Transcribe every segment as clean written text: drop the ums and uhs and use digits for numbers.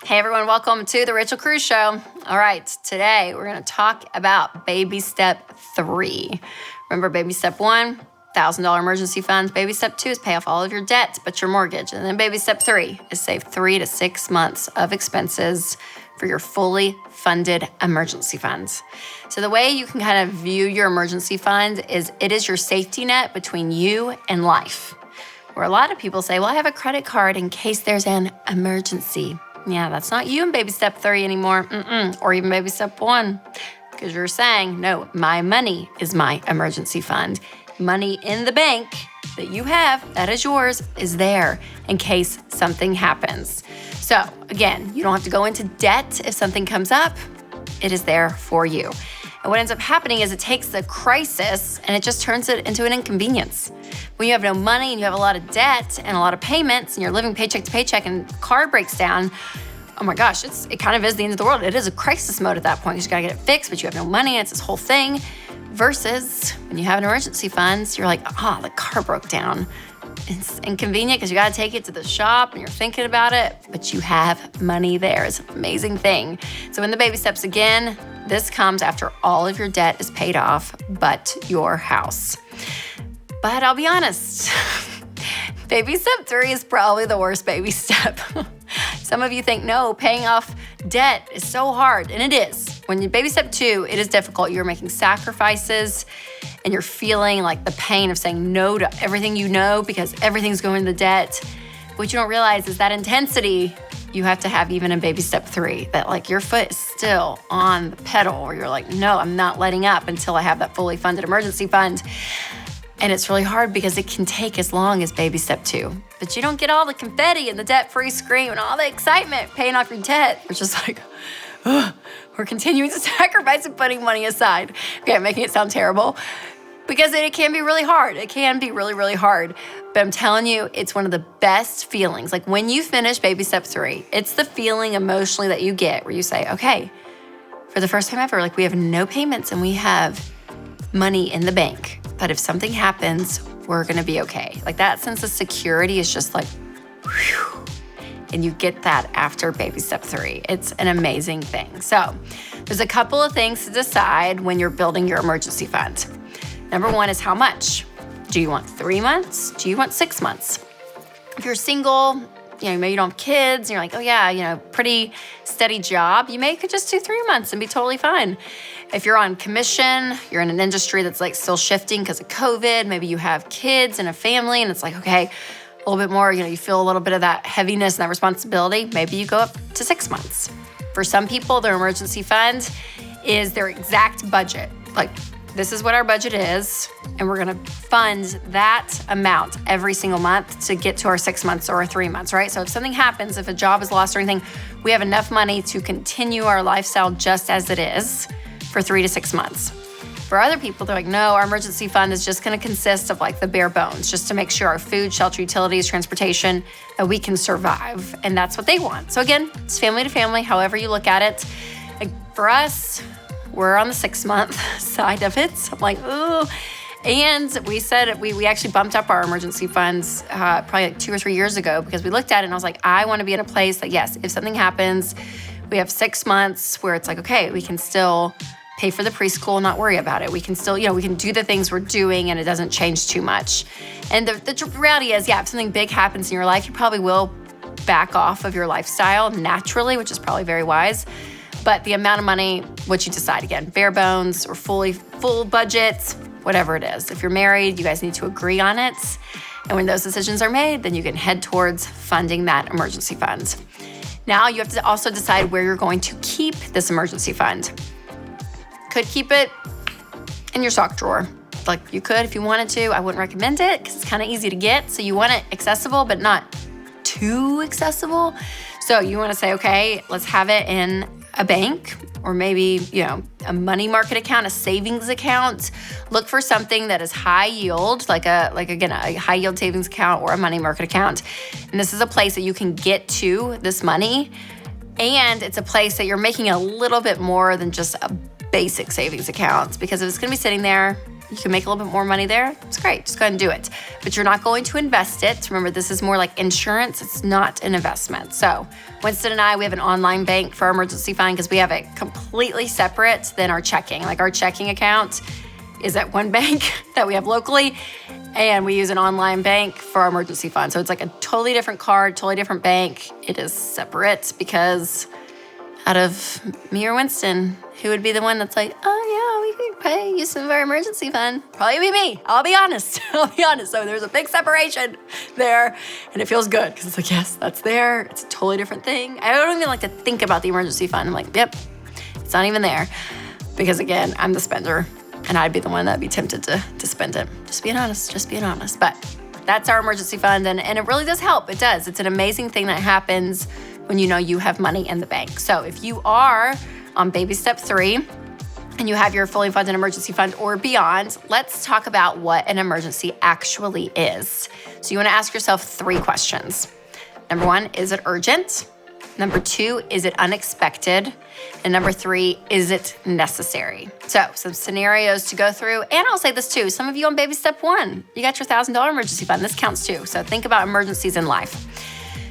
Hey everyone, welcome to the Rachel Cruze Show. All right, today we're going to talk about baby step 3. Remember baby step 1, $1,000 emergency funds. Baby step 2 is pay off all of your debts but your mortgage. And then baby step 3 is save 3 to 6 months of expenses for your fully funded emergency funds. So the way you can kind of view your emergency fund is it is your safety net between you and life. Where a lot of people say, well, I have a credit card in case there's an emergency. Yeah, that's not you in baby step 3 anymore, or even baby step 1, because you're saying, no, my money is my emergency fund. Money in the bank that you have, that is yours, is there in case something happens. So again, you don't have to go into debt if something comes up. It is there for you. And what ends up happening is it takes the crisis and it just turns it into an inconvenience. When you have no money and you have a lot of debt and a lot of payments and you're living paycheck to paycheck and the card breaks down, oh my gosh, it kind of is the end of the world. It is a crisis mode at that point because you gotta get it fixed, but you have no money and it's this whole thing. Versus when you have an emergency fund, you're like, the car broke down. It's inconvenient because you gotta take it to the shop and you're thinking about it, but you have money there. It's an amazing thing. So in the baby steps again, this comes after all of your debt is paid off, but your house. But I'll be honest, baby step 3 is probably the worst baby step. Some of you think, no, paying off debt is so hard, and it is. When you baby step 2, it is difficult. You're making sacrifices, and you're feeling like the pain of saying no to everything you know because everything's going to debt. What you don't realize is that intensity you have to have even in baby step 3, that like your foot is still on the pedal, or you're like, no, I'm not letting up until I have that fully funded emergency fund. And it's really hard because it can take as long as baby step 2. But you don't get all the confetti and the debt-free scream and all the excitement paying off your debt. You're just like, we're continuing to sacrifice and putting money aside. Okay, I'm making it sound terrible. Because it can be really hard. It can be really, really hard. But I'm telling you, it's one of the best feelings. Like when you finish baby step 3, it's the feeling emotionally that you get where you say, okay, for the first time ever, like we have no payments and we have money in the bank. But if something happens, we're gonna be okay. Like that sense of security is just like, whew. And you get that after baby step 3. It's an amazing thing. So there's a couple of things to decide when you're building your emergency fund. Number 1 is how much? Do you want 3 months? Do you want 6 months? If you're single, maybe you don't have kids, and you're like, oh yeah, pretty steady job, you could just do 3 months and be totally fine. If you're on commission, you're in an industry that's like still shifting because of COVID, maybe you have kids and a family, and it's like, okay, a little bit more, you feel a little bit of that heaviness and that responsibility, maybe you go up to 6 months. For some people, their emergency fund is their exact budget. Like, this is what our budget is, and we're gonna fund that amount every single month to get to our 6 months or our 3 months, right? So if something happens, if a job is lost or anything, we have enough money to continue our lifestyle just as it is for 3 to 6 months. For other people, they're like, no, our emergency fund is just gonna consist of like the bare bones, just to make sure our food, shelter, utilities, transportation, that we can survive. And that's what they want. So again, it's family to family, however you look at it. Like for us, we're on the 6 month side of it. So I'm like, ooh. And we said we actually bumped up our emergency funds probably like 2 or 3 years ago because we looked at it and I was like, I wanna be in a place that yes, if something happens, we have 6 months where it's like, okay, we can still pay for the preschool and not worry about it. We can still, we can do the things we're doing and it doesn't change too much. And the reality is, if something big happens in your life, you probably will back off of your lifestyle naturally, which is probably very wise. But the amount of money, what you decide, again, bare bones or full budgets, whatever it is. If you're married, you guys need to agree on it. And when those decisions are made, then you can head towards funding that emergency fund. Now you have to also decide where you're going to keep this emergency fund. Could keep it in your sock drawer. Like you could if you wanted to. I wouldn't recommend it because it's kind of easy to get. So you want it accessible, but not too accessible. So you want to say, okay, let's have it in a bank or maybe, a money market account, a savings account. Look for something that is high yield, like a high yield savings account or a money market account. And this is a place that you can get to this money. And it's a place that you're making a little bit more than just a basic savings account, because if it's gonna be sitting there, you can make a little bit more money there, it's great. Just go ahead and do it. But you're not going to invest it. Remember, this is more like insurance. It's not an investment. So Winston and I, we have an online bank for our emergency fund because we have it completely separate than our checking. Like our checking account is at one bank that we have locally, and we use an online bank for our emergency fund. So it's like a totally different card, totally different bank. It is separate because out of me or Winston, who would be the one that's like, oh yeah, we could use some of our emergency fund? Probably be me. I'll be honest. So there's a big separation there, and it feels good because it's like, yes, that's there. It's a totally different thing. I don't even like to think about the emergency fund. I'm like, yep, it's not even there. Because again, I'm the spender, and I'd be the one that'd be tempted to spend it. Just being honest. But that's our emergency fund, and it really does help. It does. It's an amazing thing that happens when you know you have money in the bank. So if you are on baby step 3 and you have your fully funded emergency fund or beyond, let's talk about what an emergency actually is. So you want to ask yourself 3 questions. Number 1, is it urgent? Number 2, is it unexpected? And number 3, is it necessary? So some scenarios to go through. And I'll say this too, some of you on baby step 1, you got your $1,000 emergency fund. This counts too. So think about emergencies in life.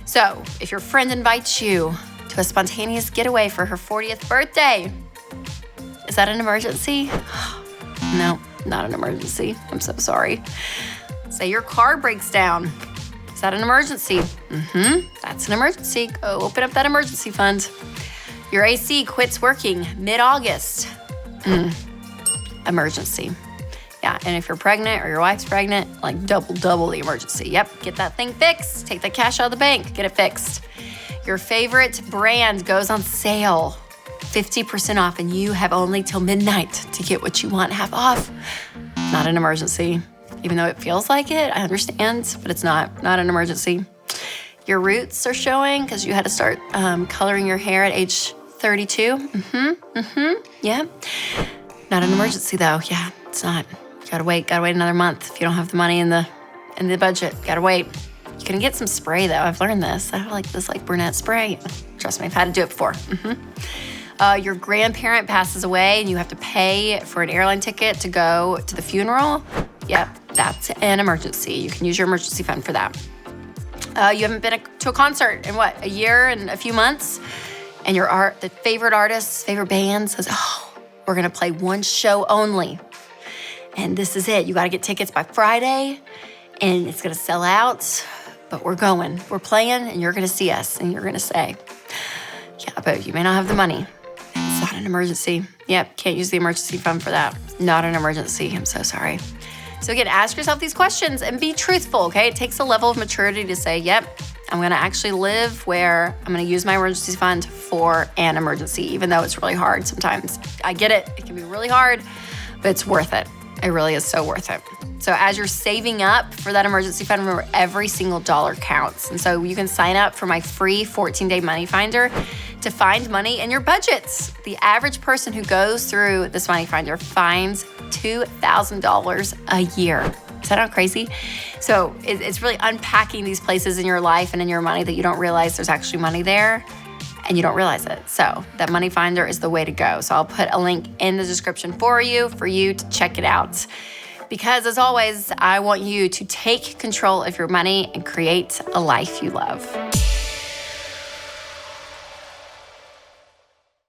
So if your friend invites you to a spontaneous getaway for her 40th birthday, is that an emergency? No, not an emergency. I'm so sorry. Say your car breaks down. Is that an emergency? That's an emergency. Go open up that emergency fund. Your AC quits working mid-August. Emergency. Yeah, and if you're pregnant or your wife's pregnant, like double the emergency. Yep, get that thing fixed. Take that cash out of the bank, get it fixed. Your favorite brand goes on sale, 50% off, and you have only till midnight to get what you want half off. Not an emergency. Even though it feels like it, I understand, but it's not an emergency. Your roots are showing because you had to start coloring your hair at age 32. Yeah. Not an emergency though. Yeah, it's not. Gotta wait another month if you don't have the money in the budget. Gotta wait. You can get some spray though. I've learned this. I have this brunette spray. Trust me, I've had to do it before. Your grandparent passes away and you have to pay for an airline ticket to go to the funeral. Yep, that's an emergency. You can use your emergency fund for that. You haven't been to a concert in a year and a few months, and the favorite artist, favorite band says, oh, we're gonna play one show only. And this is it. You got to get tickets by Friday, and it's going to sell out, but we're going. We're playing, and you're going to see us, and you're going to say, yeah, but you may not have the money. It's not an emergency. Yep, can't use the emergency fund for that. Not an emergency. I'm so sorry. So again, ask yourself these questions and be truthful, okay? It takes a level of maturity to say, yep, I'm going to actually live where I'm going to use my emergency fund for an emergency, even though it's really hard sometimes. I get it. It can be really hard, but it's worth it. It really is so worth it. So as you're saving up for that emergency fund, remember every single dollar counts. And so you can sign up for my free 14-day money finder to find money in your budgets. The average person who goes through this money finder finds $2,000 a year. Is that not crazy? So it's really unpacking these places in your life and in your money that you don't realize there's actually money there, and you don't realize it. So that money finder is the way to go. So I'll put a link in the description for you to check it out. Because as always, I want you to take control of your money and create a life you love.